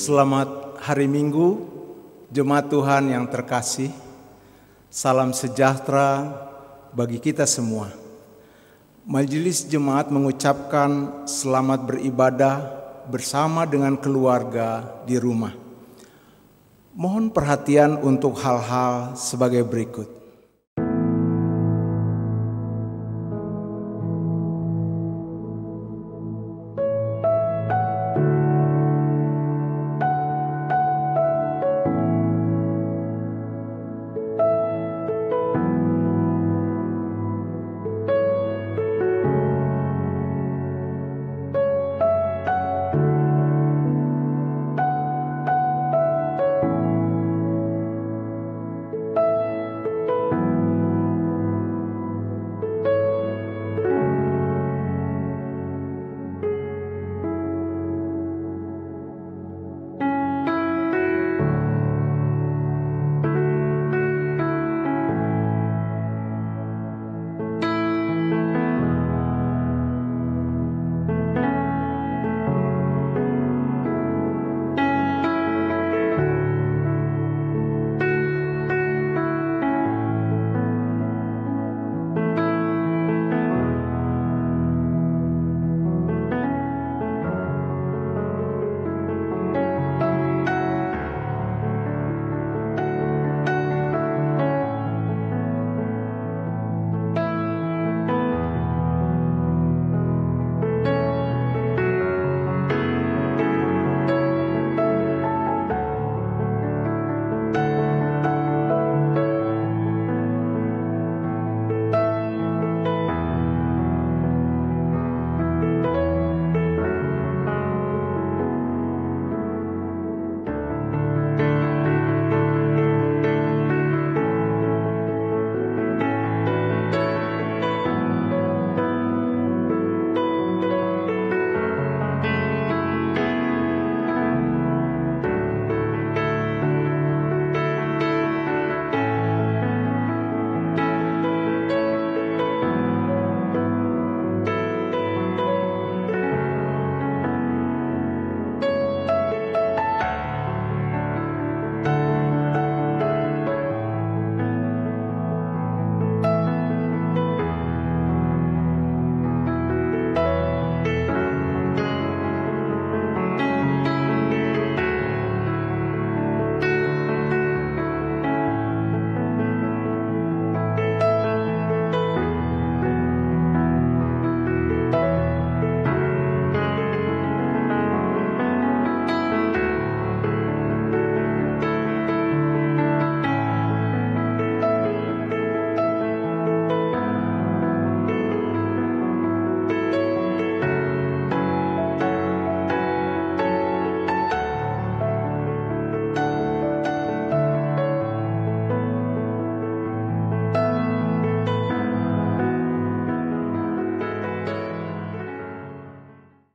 Selamat hari Minggu, Jemaat Tuhan yang terkasih. Salam sejahtera bagi kita semua. Majelis Jemaat mengucapkan selamat beribadah bersama dengan keluarga di rumah. Mohon perhatian untuk hal-hal sebagai berikut.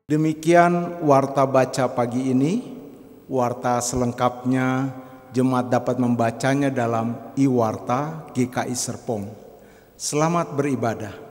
Demikian warta baca pagi ini. Warta selengkapnya jemaat dapat membacanya dalam e-warta GKI Serpong. Selamat beribadah.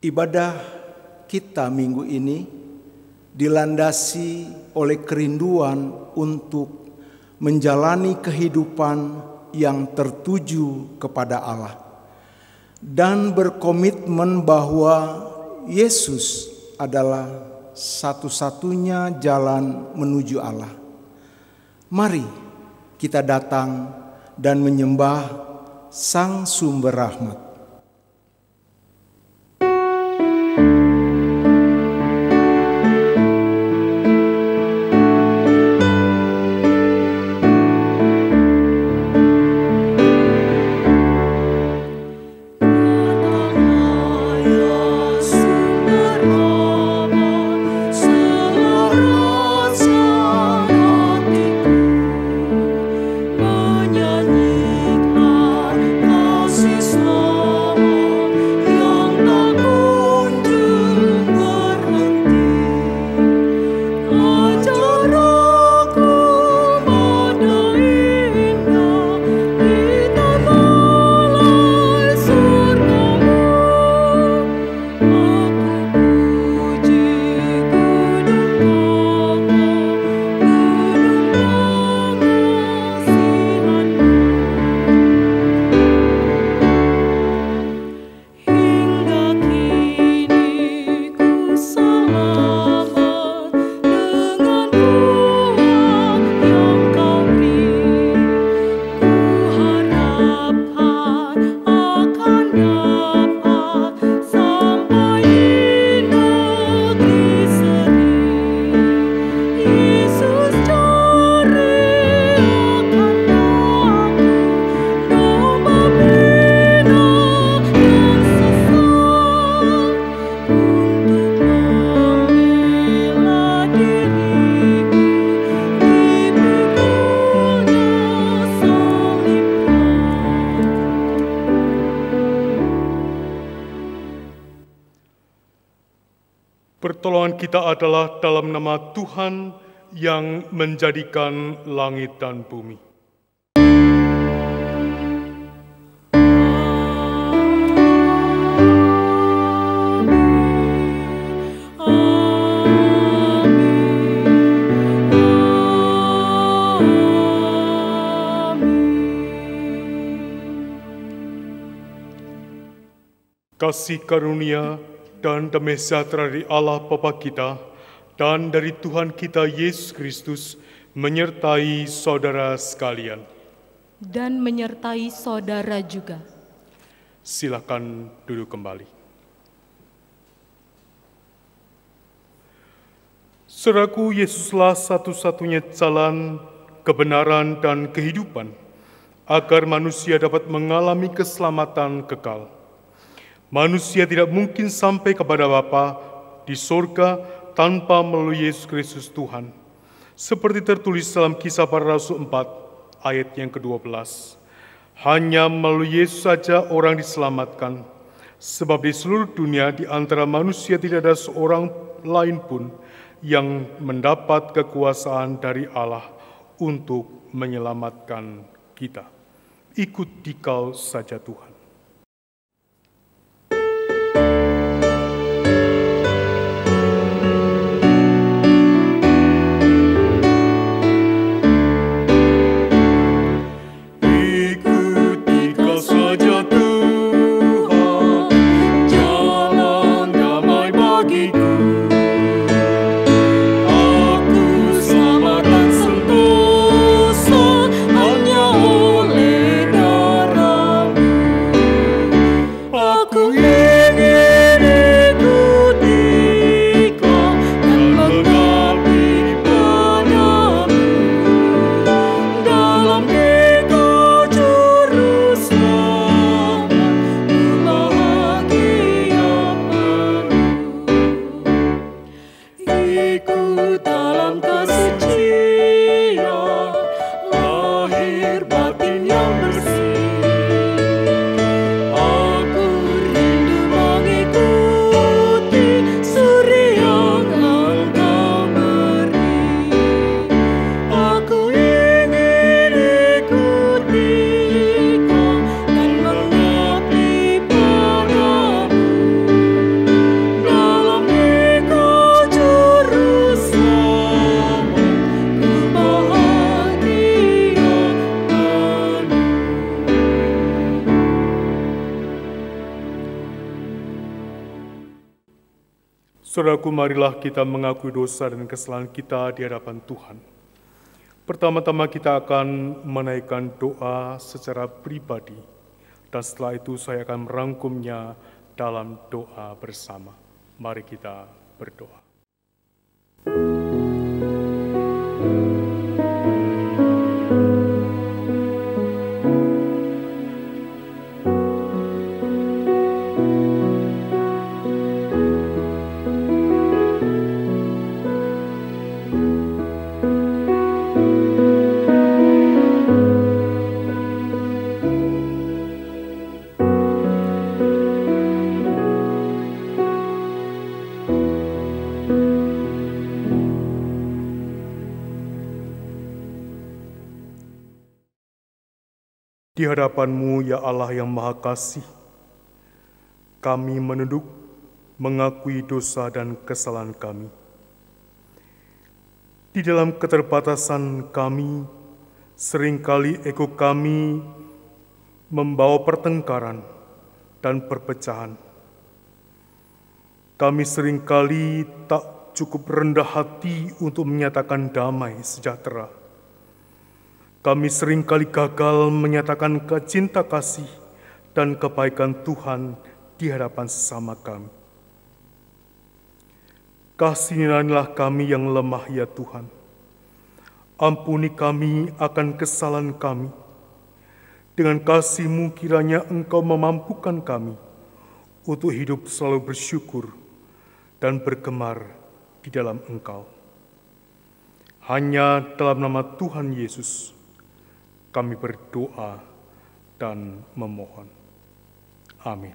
Ibadah kita minggu ini dilandasi oleh kerinduan untuk menjalani kehidupan yang tertuju kepada Allah dan berkomitmen bahwa Yesus adalah satu-satunya jalan menuju Allah. Mari kita datang dan menyembah Sang Sumber Rahmat. Oh Permohonan kita adalah dalam nama Tuhan yang menjadikan langit dan bumi. Kasih karunia dan damai sejahtera dari Allah Bapa kita dan dari Tuhan kita Yesus Kristus menyertai saudara sekalian. Dan menyertai saudara juga. Silakan duduk kembali. Saudaraku, Yesuslah satu-satunya jalan, kebenaran, dan kehidupan agar manusia dapat mengalami keselamatan kekal. Manusia tidak mungkin sampai kepada Bapa di sorga tanpa melalui Yesus Kristus Tuhan. Seperti tertulis dalam Kisah Para Rasul 4 ayat yang ke-12. Hanya melalui Yesus saja orang diselamatkan. Sebab di seluruh dunia di antara manusia tidak ada seorang lain pun yang mendapat kekuasaan dari Allah untuk menyelamatkan kita. Ikut dikau saja Tuhan. Saudaraku, marilah kita mengakui dosa dan kesalahan kita di hadapan Tuhan. Pertama-tama kita akan menaikkan doa secara pribadi, dan setelah itu saya akan merangkumnya dalam doa bersama. Mari kita berdoa. Di hadapan-Mu, ya Allah yang Maha Kasih, kami menunduk, mengakui dosa dan kesalahan kami. Di dalam keterbatasan kami, seringkali ego kami membawa pertengkaran dan perpecahan. Kami seringkali tak cukup rendah hati untuk menyatakan damai sejahtera. Kami seringkali gagal menyatakan cinta kasih dan kebaikan Tuhan di hadapan sesama kami. Kasihanilah kami yang lemah ya Tuhan. Ampuni kami akan kesalahan kami. Dengan kasih-Mu kiranya Engkau memampukan kami untuk hidup selalu bersyukur dan bergemar di dalam Engkau. Hanya dalam nama Tuhan Yesus kami berdoa dan memohon. Amin.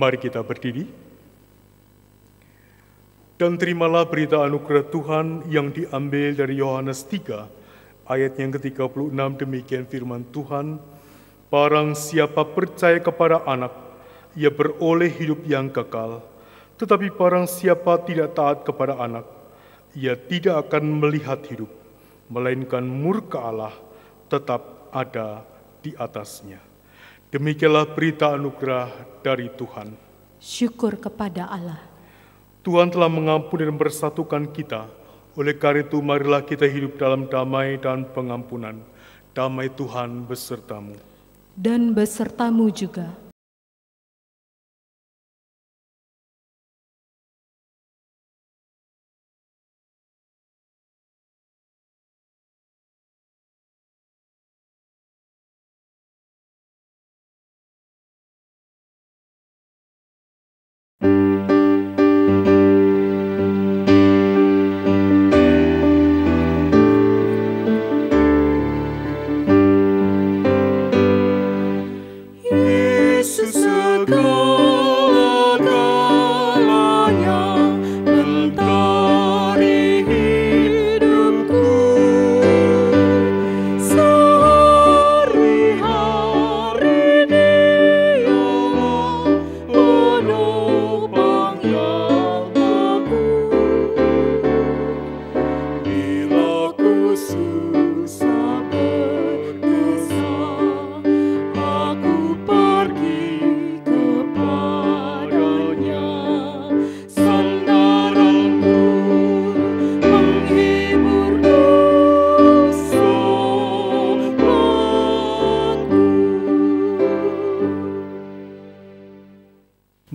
Mari kita berdiri. Dan terimalah berita anugerah Tuhan yang diambil dari Yohanes 3, ayat yang ke-36, demikian firman Tuhan, barang siapa percaya kepada anak, ia beroleh hidup yang kekal, tetapi barang siapa tidak taat kepada anak, ia tidak akan melihat hidup, melainkan murka Allah tetap ada di atasnya. Demikianlah berita anugerah dari Tuhan. Syukur kepada Allah. Tuhan telah mengampuni dan bersatukan kita. Oleh karena itu, marilah kita hidup dalam damai dan pengampunan. Damai Tuhan besertamu. Dan besertamu juga.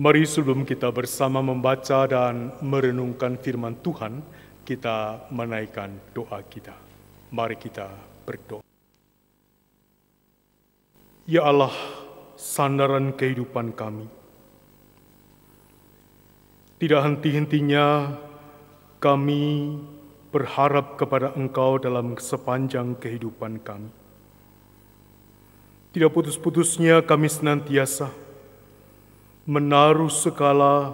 Mari sebelum kita bersama membaca dan merenungkan firman Tuhan, kita menaikkan doa kita. Mari kita berdoa. Ya Allah, sandaran kehidupan kami. Tidak henti-hentinya kami berharap kepada Engkau dalam sepanjang kehidupan kami. Tidak putus-putusnya kami senantiasa menaruh segala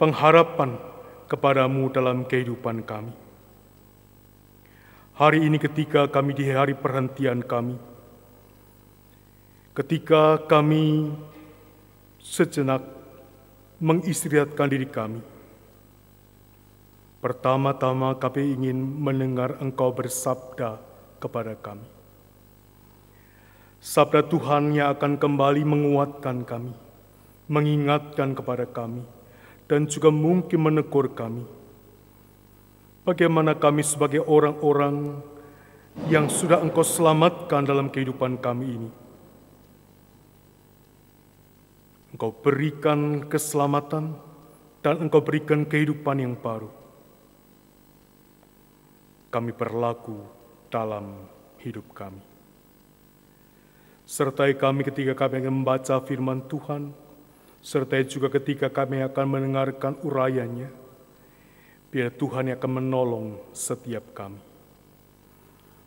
pengharapan kepadamu dalam kehidupan kami. Hari ini ketika kami di hari perhentian kami, ketika kami sejenak mengistirahatkan diri kami, pertama-tama kami ingin mendengar Engkau bersabda kepada kami. Sabda Tuhan yang akan kembali menguatkan kami, mengingatkan kepada kami, dan juga mungkin menegur kami. Bagaimana kami sebagai orang-orang yang sudah Engkau selamatkan dalam kehidupan kami ini. Engkau berikan keselamatan dan Engkau berikan kehidupan yang baru. Kami berlaku dalam hidup kami. Sertai kami ketika kami akan membaca firman Tuhan, sertai juga ketika kami akan mendengarkan urayanya. Biar Tuhan yang akan menolong setiap kami.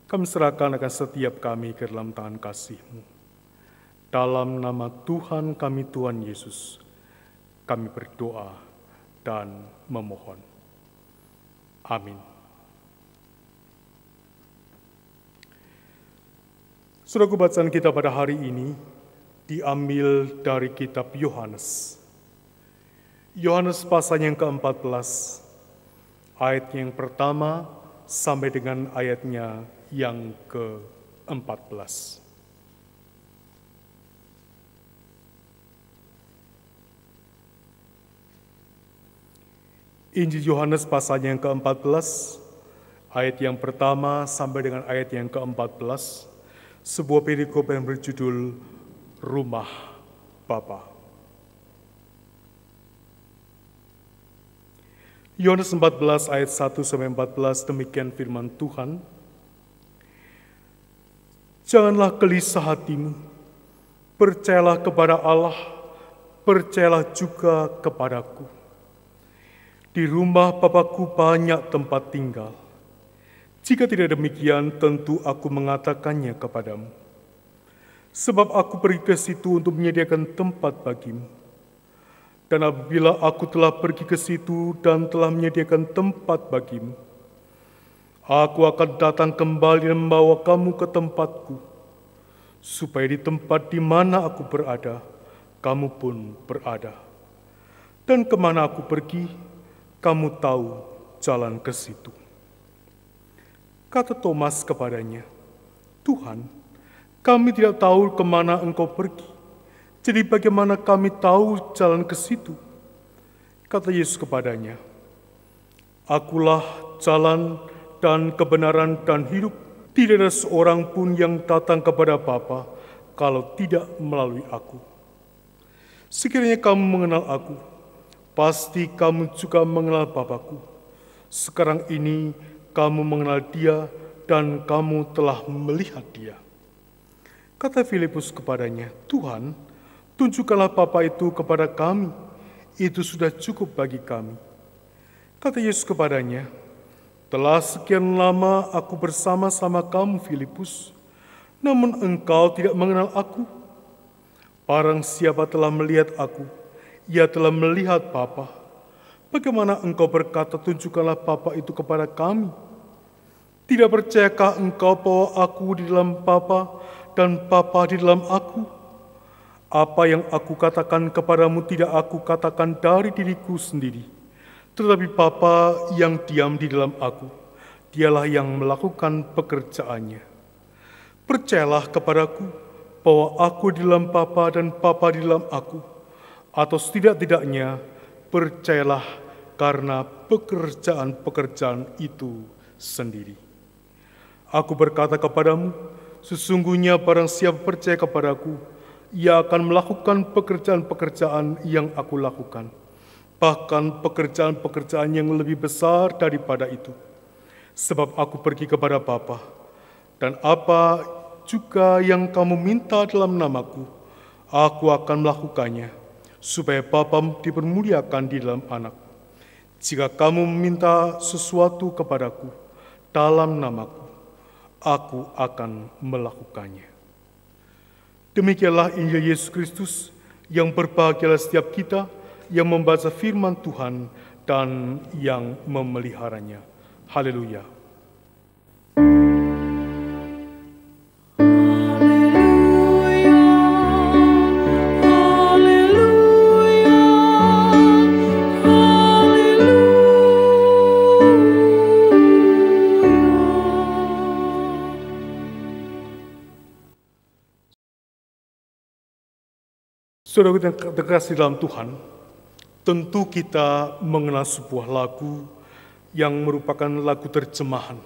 Kami serahkan akan setiap kami ke dalam tangan kasih-Mu. Dalam nama Tuhan kami, Tuhan Yesus, kami berdoa dan memohon. Amin. Saudara, bacaan kita pada hari ini diambil dari kitab Yohanes. Yohanes pasal yang ke-14, ayat yang pertama sampai dengan ayatnya yang ke-14. Injil Yohanes pasal yang ke-14, ayat yang pertama sampai dengan ayat yang ke-14, sebuah perikop yang berjudul Rumah Bapa. Yohanes 14 ayat 1 sampai 14, demikian firman Tuhan. Janganlah gelisah hatimu, percayalah kepada Allah, percayalah juga kepadaku. Di rumah Bapa-Ku banyak tempat tinggal. Jika tidak demikian, tentu aku mengatakannya kepadamu. Sebab aku pergi ke situ untuk menyediakan tempat bagimu. Dan apabila aku telah pergi ke situ dan telah menyediakan tempat bagimu, aku akan datang kembali dan membawa kamu ke tempatku, supaya di tempat di mana aku berada, kamu pun berada. Dan kemana aku pergi, kamu tahu jalan ke situ. Kata Thomas kepadanya, Tuhan, kami tidak tahu kemana Engkau pergi. Jadi bagaimana kami tahu jalan ke situ? Kata Yesus kepadanya, Akulah jalan dan kebenaran dan hidup. Tidak ada seorang pun yang datang kepada Bapa kalau tidak melalui aku. Sekiranya kamu mengenal aku, pasti kamu juga mengenal Bapa-Ku. Sekarang ini kamu mengenal Dia dan kamu telah melihat Dia. Kata Filipus kepadanya, Tuhan, tunjukkanlah Bapa itu kepada kami, itu sudah cukup bagi kami. Kata Yesus kepadanya, telah sekian lama aku bersama-sama kamu, Filipus, namun engkau tidak mengenal aku. Barang siapa telah melihat aku, ia telah melihat Bapa. Bagaimana engkau berkata, tunjukkanlah Bapa itu kepada kami? Tidak percayakah engkau bahwa aku di dalam Bapa dan Bapa di dalam aku? Apa yang aku katakan kepadamu tidak aku katakan dari diriku sendiri, tetapi Bapa yang diam di dalam aku, Dialah yang melakukan pekerjaannya. Percayalah kepadaku bahwa aku di dalam Bapa dan Bapa di dalam aku, atau setidak-tidaknya percayalah karena pekerjaan-pekerjaan itu sendiri. Aku berkata kepadamu, sesungguhnya barang siapa percaya kepadaku, ia akan melakukan pekerjaan-pekerjaan yang aku lakukan, bahkan pekerjaan-pekerjaan yang lebih besar daripada itu. Sebab aku pergi kepada Bapa, dan apa juga yang kamu minta dalam namaku, aku akan melakukannya, supaya Bapa dipermuliakan di dalam Anak. Jika kamu meminta sesuatu kepadaku dalam namaku, aku akan melakukannya. Demikianlah Injil Yesus Kristus, yang berbahagialah setiap kita yang membaca firman Tuhan dan yang memeliharanya. Haleluya. Saudara yang terkasih dalam Tuhan, tentu kita mengenal sebuah lagu yang merupakan lagu terjemahan,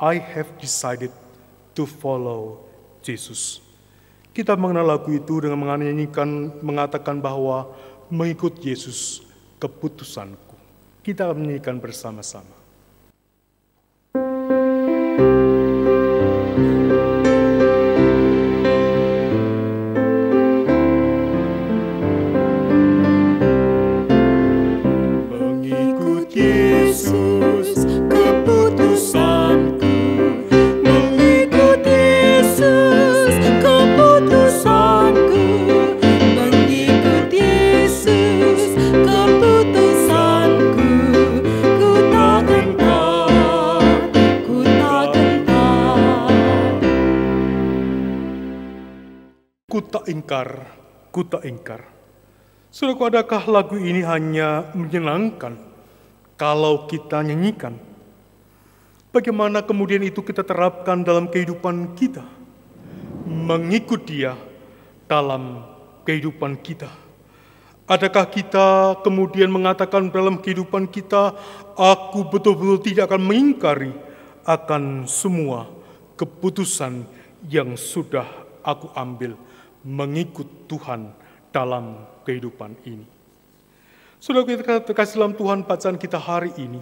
I have decided to follow Jesus. Kita mengenal lagu itu dengan mengatakan bahwa mengikut Yesus keputusanku. Kita akan menyanyikan bersama-sama. ku tak ingkar. Saudaraku, adakah lagu ini hanya menyenangkan kalau kita nyanyikan? Bagaimana kemudian itu kita terapkan dalam kehidupan kita? Mengikut Dia dalam kehidupan kita. Adakah kita kemudian mengatakan dalam kehidupan kita, aku betul-betul tidak akan mengingkari akan semua keputusan yang sudah aku ambil mengikut Tuhan dalam kehidupan ini. Saudara kita terkasih dalam Tuhan, bacaan kita hari ini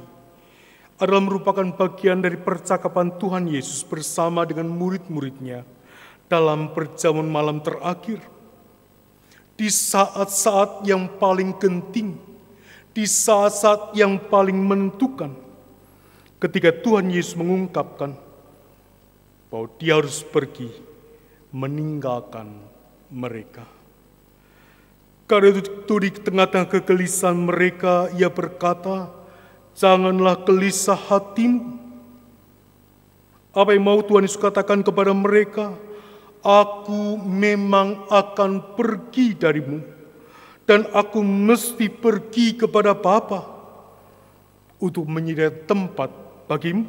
adalah merupakan bagian dari percakapan Tuhan Yesus bersama dengan murid-muridnya dalam perjamuan malam terakhir. Di saat-saat yang paling genting, di saat-saat yang paling menentukan, ketika Tuhan Yesus mengungkapkan bahwa Dia harus pergi meninggalkan mereka. Karena itu di tengah-tengah kegelisahan mereka, Ia berkata, janganlah gelisah hatimu. Apa yang mau Tuhan Yesus katakan kepada mereka? Aku memang akan pergi darimu, dan aku mesti pergi kepada Bapa untuk menyediakan tempat bagimu,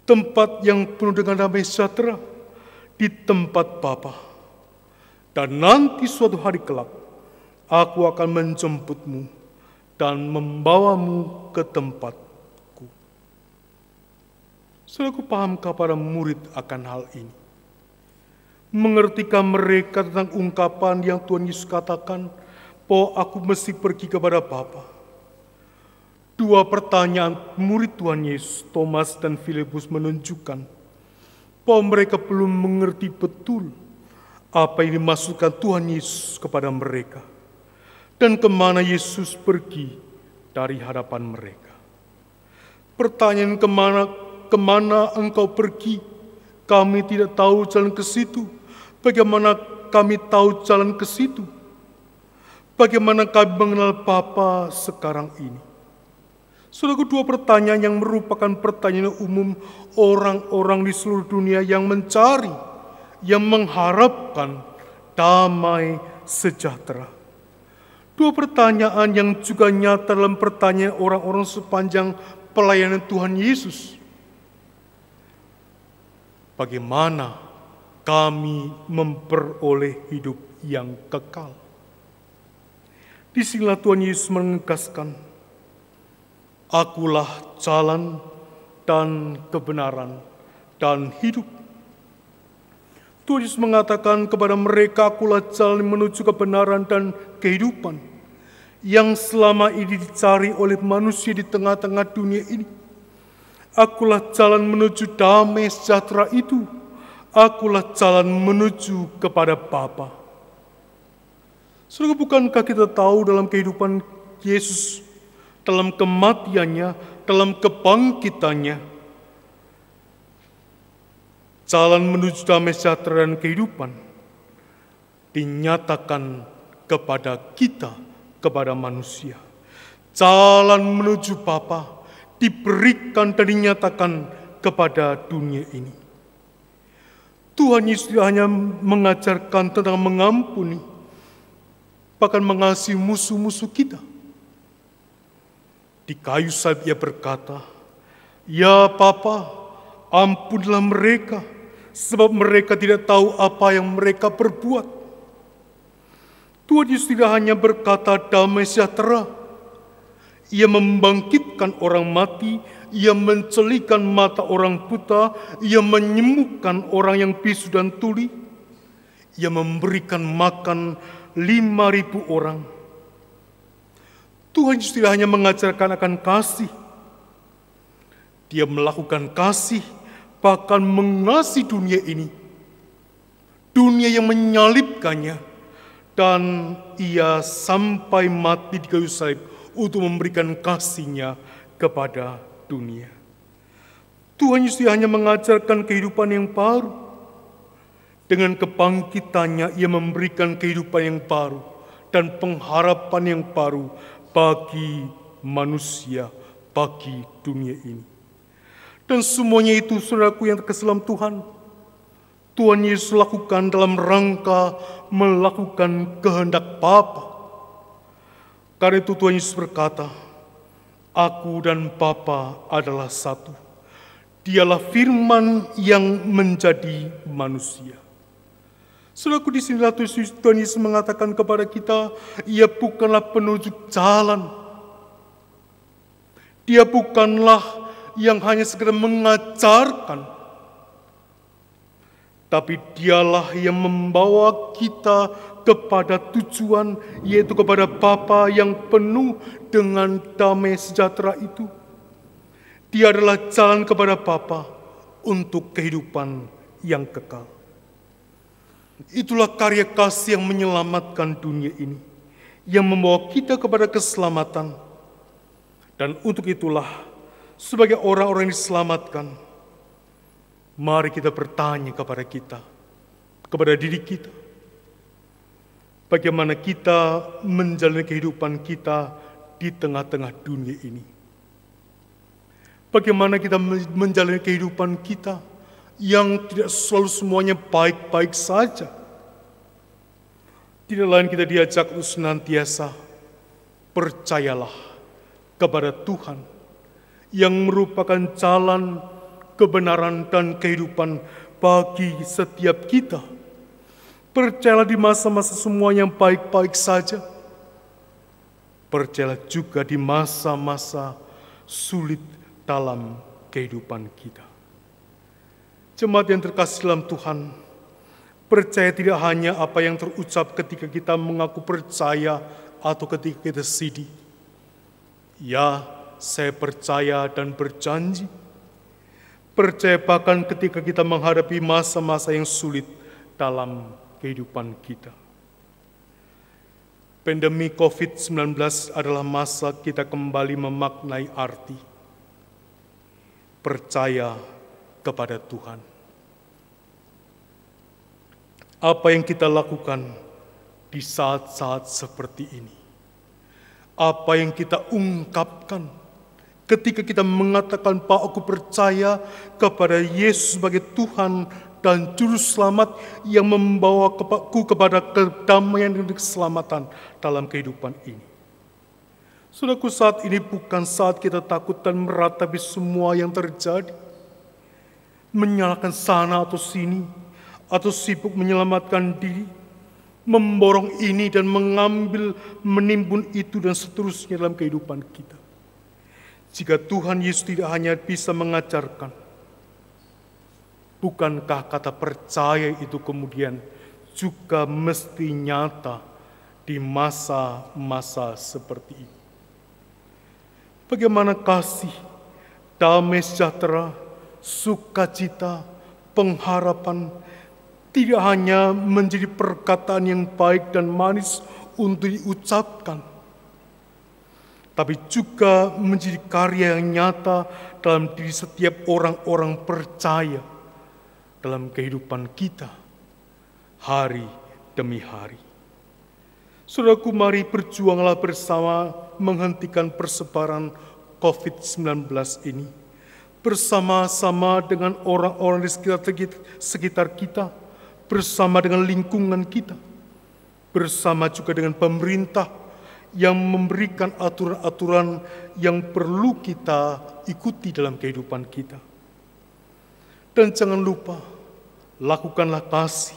tempat yang penuh dengan damai sejahtera di tempat Bapa. Dan nanti suatu hari kelak, aku akan menjemputmu dan membawamu ke tempatku. Saudaraku, pahamkah para murid akan hal ini? Mengertikah mereka tentang ungkapan yang Tuhan Yesus katakan bahwa aku mesti pergi kepada Bapa? Dua pertanyaan murid Tuhan Yesus, Thomas dan Filipus, menunjukkan bahwa mereka belum mengerti betul apa yang dimaksudkan Tuhan Yesus kepada mereka dan kemana Yesus pergi dari hadapan mereka. Pertanyaan kemana engkau pergi? Kami tidak tahu jalan ke situ. Bagaimana kami tahu jalan ke situ? Bagaimana kami mengenal Bapa sekarang ini? Saudaraku, dua pertanyaan yang merupakan pertanyaan umum orang-orang di seluruh dunia yang mencari, yang mengharapkan damai sejahtera. Dua pertanyaan yang juga nyata dalam pertanyaan orang-orang sepanjang pelayanan Tuhan Yesus. Bagaimana kami memperoleh hidup yang kekal? Disinilah Tuhan Yesus menegaskan, akulah jalan dan kebenaran dan hidup. Tuhan Yesus mengatakan kepada mereka, akulah jalan menuju kebenaran dan kehidupan yang selama ini dicari oleh manusia di tengah-tengah dunia ini. Akulah jalan menuju damai sejahtera itu. Akulah jalan menuju kepada Bapa. Saudara, bukankah kita tahu dalam kehidupan Yesus, dalam kematiannya, dalam kebangkitannya, jalan menuju damai sejahtera dan kehidupan dinyatakan kepada kita, kepada manusia. Jalan menuju Bapa diberikan dan dinyatakan kepada dunia ini. Tuhan Yesus tidak hanya mengajarkan tentang mengampuni, bahkan mengasihi musuh-musuh kita. Di kayu salib Ia berkata, ya Bapa, ampunilah mereka, sebab mereka tidak tahu apa yang mereka perbuat. Tuhan Yesus tidak hanya berkata damai sejahtera, Ia membangkitkan orang mati, Ia mencelikan mata orang buta, Ia menyembuhkan orang yang bisu dan tuli, Ia memberikan makan 5.000 orang. Tuhan Yesus tidak hanya mengajarkan akan kasih, Dia melakukan kasih, bahkan mengasihi dunia ini, dunia yang menyalibkannya, dan Ia sampai mati di kayu salib untuk memberikan kasih-Nya kepada dunia. Tuhan Yesus hanya mengajarkan kehidupan yang baru. Dengan kebangkitannya Ia memberikan kehidupan yang baru dan pengharapan yang baru bagi manusia, bagi dunia ini. Dan semuanya itu, saudaraku yang terkasih dalam Tuhan, Tuhan Yesus lakukan dalam rangka melakukan kehendak Bapa. Karena itu Tuhan Yesus berkata, "Aku dan Bapa adalah satu." Dialah firman yang menjadi manusia. Saudaraku, di sini Tuhan Yesus mengatakan kepada kita, Ia bukanlah penunjuk jalan. Dia bukanlah yang hanya sekedar mengajarkan, tapi Dialah yang membawa kita kepada tujuan, yaitu kepada Bapa yang penuh dengan damai sejahtera itu. Dia adalah jalan kepada Bapa untuk kehidupan yang kekal. Itulah karya kasih yang menyelamatkan dunia ini, yang membawa kita kepada keselamatan. Dan untuk itulah, sebagai orang-orang yang diselamatkan, mari kita bertanya kepada diri kita, bagaimana kita menjalani kehidupan kita di tengah-tengah dunia ini. Bagaimana kita menjalani kehidupan kita yang tidak selalu semuanya baik-baik saja. Tidak lain kita diajak untuk senantiasa percayalah kepada Tuhan yang merupakan jalan, kebenaran, dan kehidupan bagi setiap kita. Percayalah di masa-masa semua yang baik-baik saja. Percayalah juga di masa-masa sulit dalam kehidupan kita. Jemaat yang terkasih dalam Tuhan, percaya tidak hanya apa yang terucap ketika kita mengaku percaya atau ketika kita sedih. Ya, saya percaya dan berjanji. Percaya bahkan ketika kita menghadapi masa-masa yang sulit dalam kehidupan kita. Pandemi COVID-19 adalah masa kita kembali memaknai arti percaya kepada Tuhan. Apa yang kita lakukan di saat-saat seperti ini? Apa yang kita ungkapkan ketika kita mengatakan, "Pak, aku percaya kepada Yesus sebagai Tuhan dan Juru Selamat yang membawa aku kepada kedamaian dan keselamatan dalam kehidupan ini." Saudaraku, saat ini bukan saat kita takut dan meratapi semua yang terjadi, menyalahkan sana atau sini, atau sibuk menyelamatkan diri, memborong ini dan mengambil, menimbun itu dan seterusnya dalam kehidupan kita. Jika Tuhan Yesus tidak hanya bisa mengajarkan, bukankah kata percaya itu kemudian juga mesti nyata di masa-masa seperti ini? Bagaimana kasih, damai sejahtera, sukacita, pengharapan tidak hanya menjadi perkataan yang baik dan manis untuk diucapkan, tapi juga menjadi karya yang nyata dalam diri setiap orang-orang percaya dalam kehidupan kita hari demi hari. Saudaraku, mari berjuanglah bersama menghentikan persebaran COVID-19 ini. Bersama-sama dengan orang-orang di sekitar kita, bersama dengan lingkungan kita, bersama juga dengan pemerintah yang memberikan aturan-aturan yang perlu kita ikuti dalam kehidupan kita. Dan jangan lupa, lakukanlah kasih,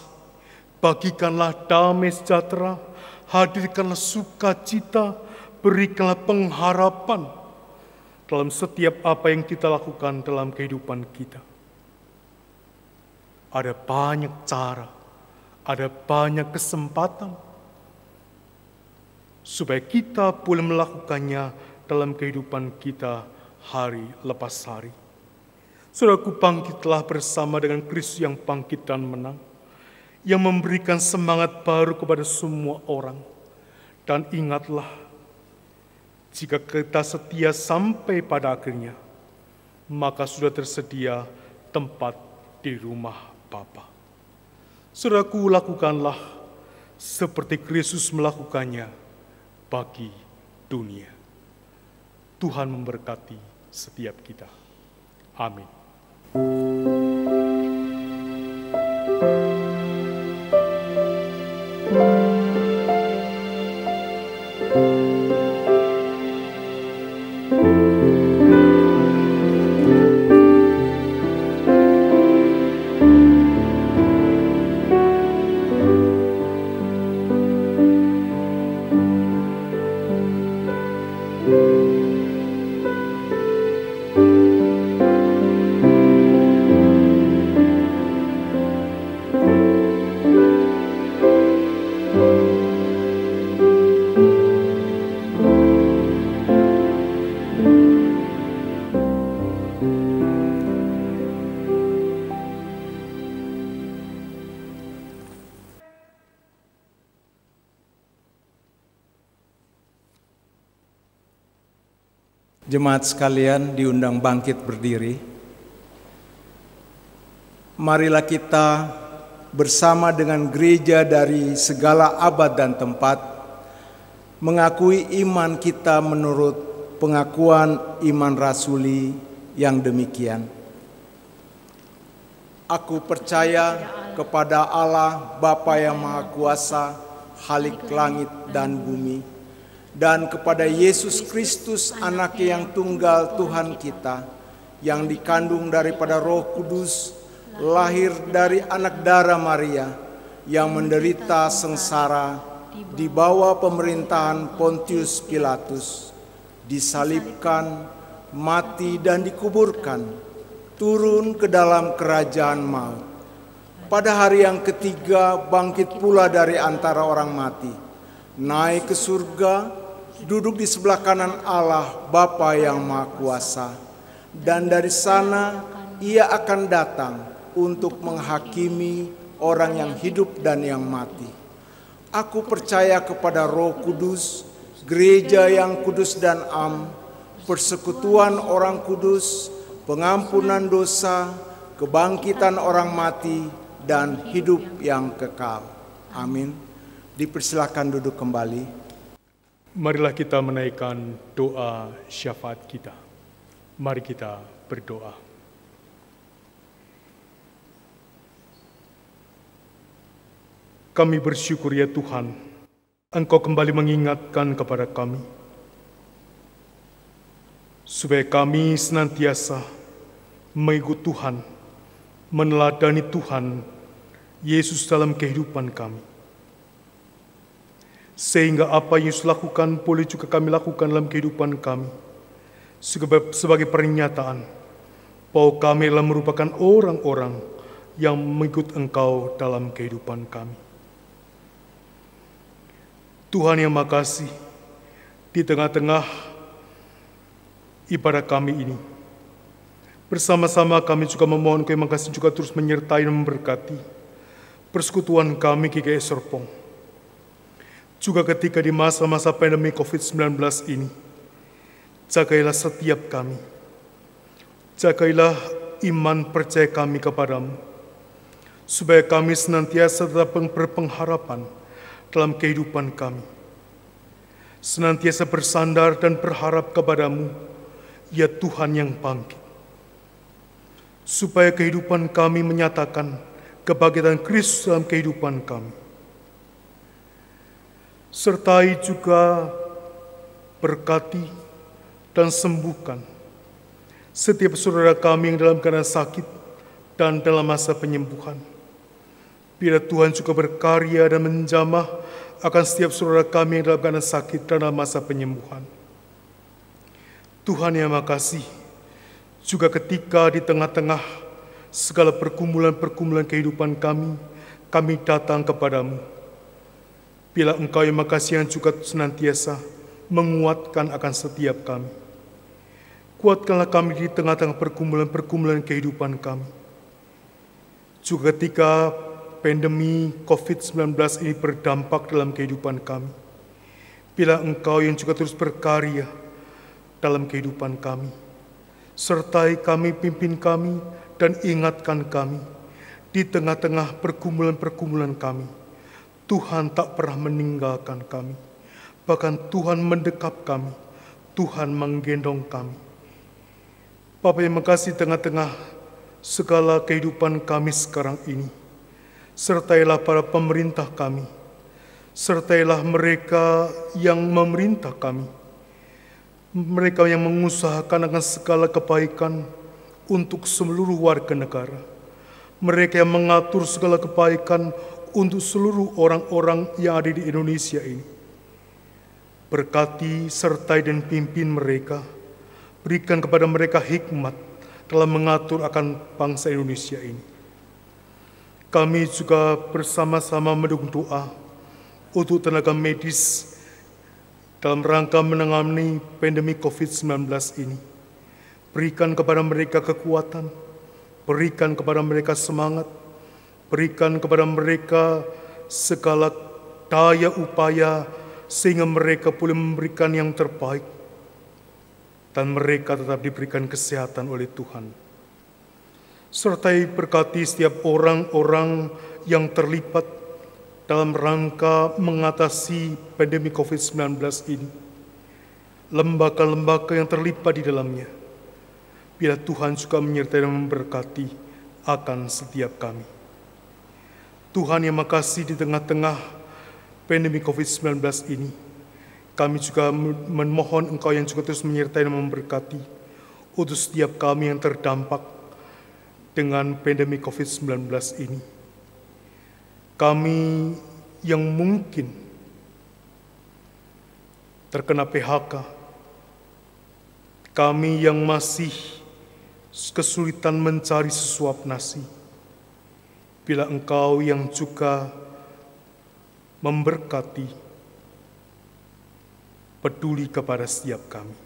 bagikanlah damai sejahtera, hadirkanlah sukacita, berikanlah pengharapan dalam setiap apa yang kita lakukan dalam kehidupan kita. Ada banyak cara, ada banyak kesempatan supaya kita boleh melakukannya dalam kehidupan kita hari lepas hari. Saudaraku, bangkitlah bersama dengan Kristus yang bangkit dan menang, yang memberikan semangat baru kepada semua orang. Dan ingatlah, jika kita setia sampai pada akhirnya, maka sudah tersedia tempat di rumah Bapa. Saudaraku, lakukanlah seperti Kristus melakukannya bagi dunia. Tuhan memberkati setiap kita. Amin. Jemaat sekalian diundang bangkit berdiri. Marilah kita bersama dengan gereja dari segala abad dan tempat mengakui iman kita menurut pengakuan iman rasuli yang demikian. Aku percaya kepada Allah Bapa yang Maha Kuasa, Khalik langit dan bumi, dan kepada Yesus Kristus anak yang tunggal Tuhan kita, yang dikandung daripada Roh Kudus, lahir dari anak darah Maria, yang menderita sengsara di bawah pemerintahan Pontius Pilatus, disalibkan, mati dan dikuburkan, turun ke dalam kerajaan maut. Pada hari yang ketiga bangkit pula dari antara orang mati, naik ke surga, duduk di sebelah kanan Allah Bapa yang Maha Kuasa, dan dari sana Ia akan datang untuk menghakimi orang yang hidup dan yang mati. Aku percaya kepada Roh Kudus, gereja yang kudus dan am, persekutuan orang kudus, pengampunan dosa, kebangkitan orang mati, dan hidup yang kekal. Amin. Dipersilakan duduk kembali. Marilah kita menaikkan doa syafaat kita. Mari kita berdoa. Kami bersyukur ya Tuhan, Engkau kembali mengingatkan kepada kami, supaya kami senantiasa mengikut Tuhan, meneladani Tuhan Yesus dalam kehidupan kami. Sehingga apa yang Yesus lakukan boleh juga kami lakukan dalam kehidupan kami, sebagai pernyataan bahwa kami adalah merupakan orang-orang yang mengikut Engkau dalam kehidupan kami. Tuhan yang makasih, di tengah-tengah ibadah kami ini, bersama-sama kami juga memohon Kau yang makasih juga terus menyertai dan memberkati persekutuan kami GKI Serpong. Juga ketika di masa-masa pandemi COVID-19 ini, jagailah setiap kami, jagailah iman percaya kami kepadamu, supaya kami senantiasa tetap berpengharapan dalam kehidupan kami, senantiasa bersandar dan berharap kepadamu, ya Tuhan yang bangkit, supaya kehidupan kami menyatakan kebangkitan Kristus dalam kehidupan kami. Sertai juga berkati dan sembuhkan setiap saudara kami yang dalam keadaan sakit dan dalam masa penyembuhan. Bila Tuhan juga berkarya dan menjamah akan setiap saudara kami yang dalam keadaan sakit dan dalam masa penyembuhan. Tuhan yang makasih, juga ketika di tengah-tengah segala pergumulan-pergumulan kehidupan kami datang kepadamu. Bila Engkau yang makasih yang juga senantiasa menguatkan akan setiap kami. Kuatkanlah kami di tengah-tengah pergumulan-pergumulan kehidupan kami. Juga ketika pandemi COVID-19 ini berdampak dalam kehidupan kami. Bila Engkau yang juga terus berkarya dalam kehidupan kami. Sertai kami, pimpin kami, dan ingatkan kami di tengah-tengah pergumulan-pergumulan kami. Tuhan tak pernah meninggalkan kami, bahkan Tuhan mendekap kami, Tuhan menggendong kami. Bapa yang makasih tengah-tengah segala kehidupan kami sekarang ini, sertailah para pemerintah kami, sertailah mereka yang memerintah kami, mereka yang mengusahakan akan segala kebaikan untuk seluruh warga negara, mereka yang mengatur segala kebaikan untuk seluruh orang-orang yang ada di Indonesia ini. Berkati, sertai dan pimpin mereka. Berikan kepada mereka hikmat dalam mengatur akan bangsa Indonesia ini. Kami juga bersama-sama mendukung doa untuk tenaga medis dalam rangka menangani pandemi COVID-19 ini. Berikan kepada mereka kekuatan, berikan kepada mereka semangat, berikan kepada mereka segala daya upaya sehingga mereka boleh memberikan yang terbaik dan mereka tetap diberikan kesehatan oleh Tuhan. Sertai berkati setiap orang-orang yang terlibat dalam rangka mengatasi pandemi COVID-19 ini. Lembaga-lembaga yang terlibat di dalamnya. Bila Tuhan juga menyertai dan memberkati akan setiap kami. Tuhan yang makasih di tengah-tengah pandemi COVID-19 ini, kami juga memohon Engkau yang juga terus menyertai dan memberkati untuk setiap kami yang terdampak dengan pandemi COVID-19 ini. Kami yang mungkin terkena PHK, kami yang masih kesulitan mencari sesuap nasi, bila Engkau yang juga memberkati, peduli kepada setiap kami.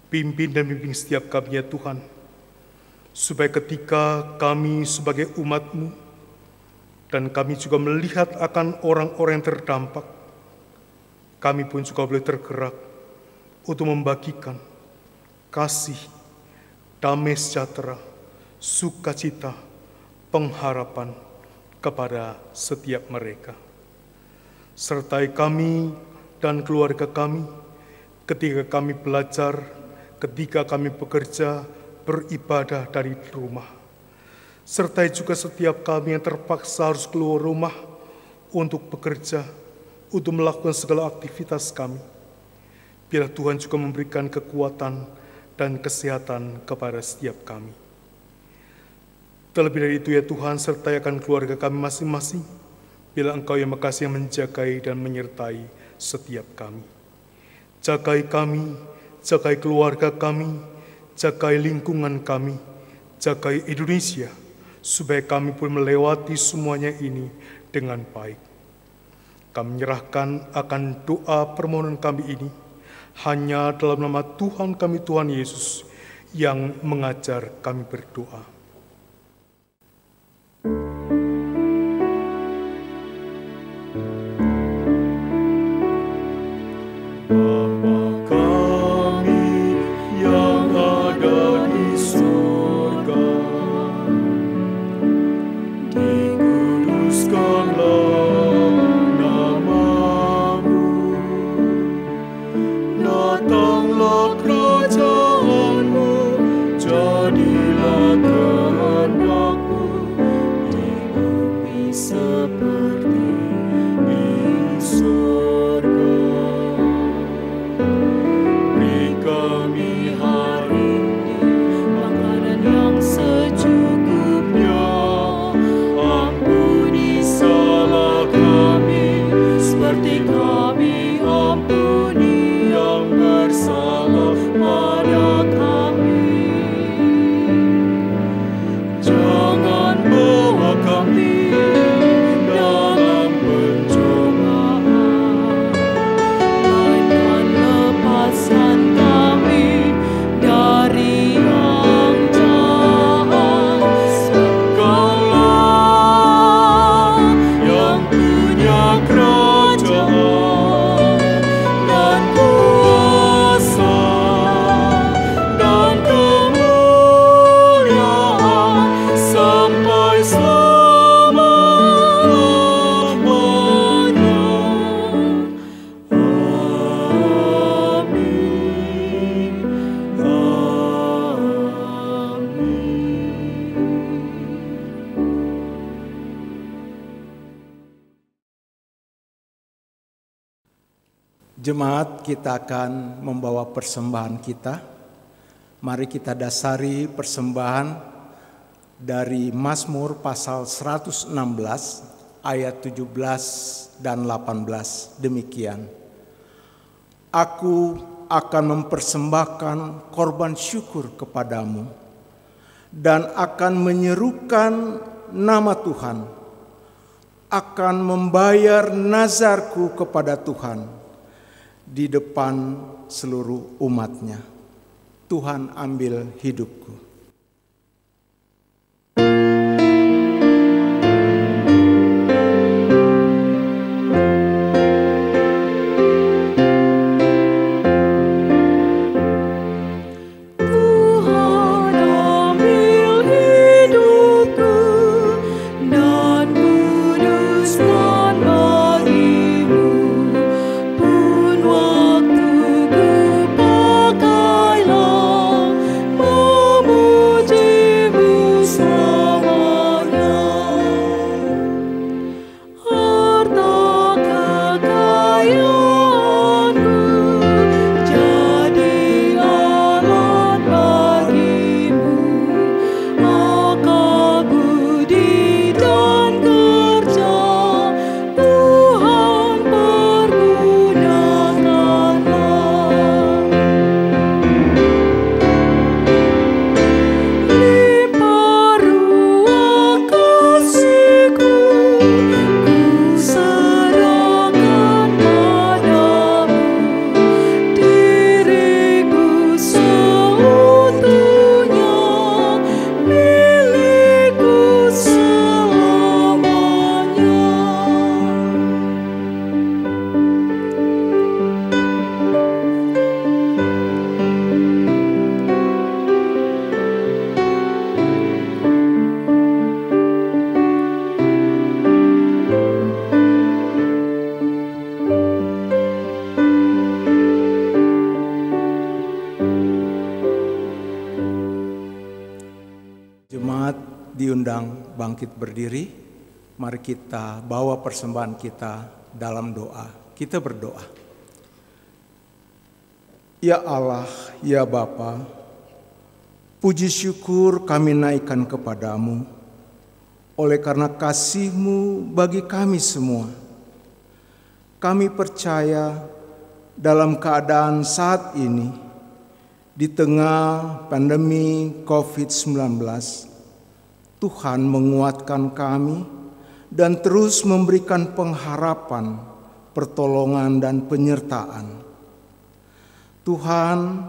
Pimpin dan bimbing setiap kami ya Tuhan, supaya ketika kami sebagai umat-Mu dan kami juga melihat akan orang-orang yang terdampak, kami pun juga boleh tergerak untuk membagikan kasih, damai sejahtera, sukacita, pengharapan kepada setiap mereka. Sertai kami dan keluarga kami ketika kami belajar, ketika kami bekerja, beribadah dari rumah. Sertai juga setiap kami yang terpaksa harus keluar rumah untuk bekerja, untuk melakukan segala aktivitas kami. Biar Tuhan juga memberikan kekuatan dan kesehatan kepada setiap kami. Terlebih dari itu ya Tuhan, sertai akan keluarga kami masing-masing, bila Engkau yang makasih yang menjagai dan menyertai setiap kami. Jagai kami, jagai keluarga kami, jagai lingkungan kami, jagai Indonesia, supaya kami pun melewati semuanya ini dengan baik. Kami menyerahkan akan doa permohonan kami ini hanya dalam nama Tuhan kami, Tuhan Yesus, yang mengajar kami berdoa. Jemaat, kita akan membawa persembahan kita. Mari kita dasari persembahan dari Mazmur pasal 116 ayat 17 dan 18. Demikian. Aku akan mempersembahkan korban syukur kepadamu dan akan menyerukan nama Tuhan, akan membayar nazarku kepada Tuhan di depan seluruh umat-Nya. Tuhan ambil hidupku. Jemaat diundang bangkit berdiri. Mari kita bawa persembahan kita dalam doa. Kita berdoa. Ya Allah, ya Bapa, puji syukur kami naikkan kepadamu oleh karena kasih-Mu bagi kami semua. Kami percaya dalam keadaan saat ini, di tengah pandemi COVID-19, Tuhan menguatkan kami dan terus memberikan pengharapan, pertolongan, dan penyertaan. Tuhan,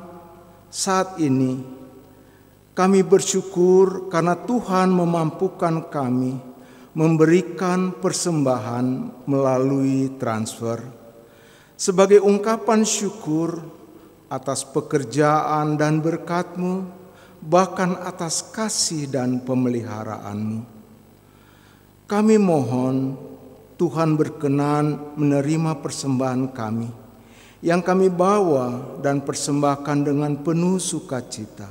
saat ini kami bersyukur karena Tuhan memampukan kami memberikan persembahan melalui transfer sebagai ungkapan syukur atas pekerjaan dan berkat-Mu, bahkan atas kasih dan pemeliharaan-Mu. Kami mohon Tuhan berkenan menerima persembahan kami yang kami bawa dan persembahkan dengan penuh sukacita.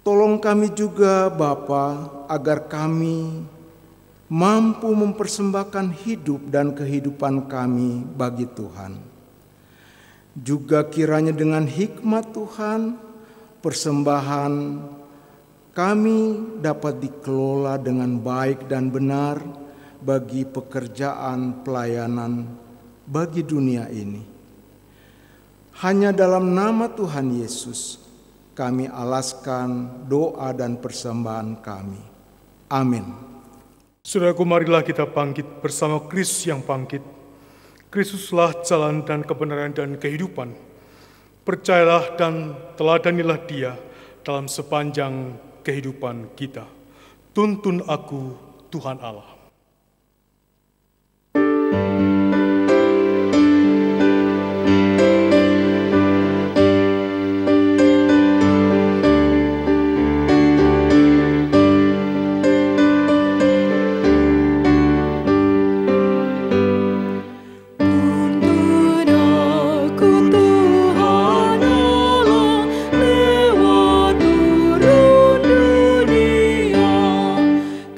Tolong kami juga Bapa, agar kami mampu mempersembahkan hidup dan kehidupan kami bagi Tuhan. Juga kiranya dengan hikmat Tuhan, persembahan kami dapat dikelola dengan baik dan benar bagi pekerjaan pelayanan bagi dunia ini. Hanya dalam nama Tuhan Yesus kami alaskan doa dan persembahan kami. Amin. Saudaraku, marilah kita bangkit bersama Kristus yang bangkit. Kristuslah jalan dan kebenaran dan kehidupan. Percayalah dan teladanilah Dia dalam sepanjang kehidupan kita. Tuntun aku, Tuhan Allah.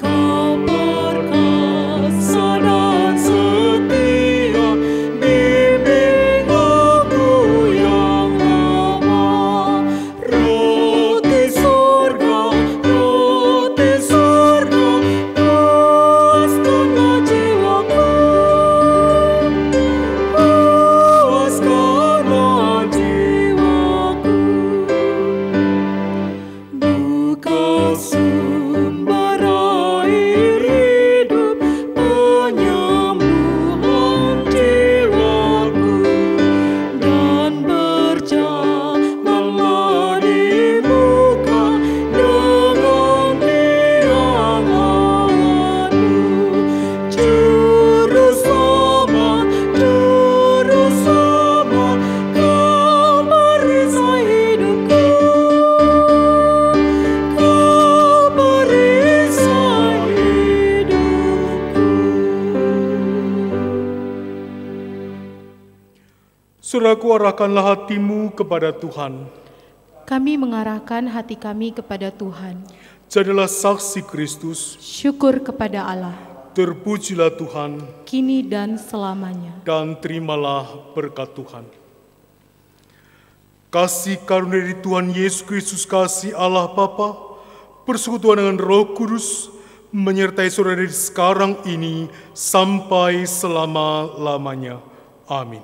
Kau Saudaraku, arahkanlah hatimu kepada Tuhan. Kami mengarahkan hati kami kepada Tuhan. Jadilah saksi Kristus. Syukur kepada Allah, Terpujilah Tuhan, kini dan selamanya. dan terimalah berkat Tuhan. Kasih karunia dari Tuhan Yesus Kristus, kasih Allah Bapa, persekutuan dengan Roh Kudus, menyertai saudara dari sekarang ini sampai selama-lamanya. Amin.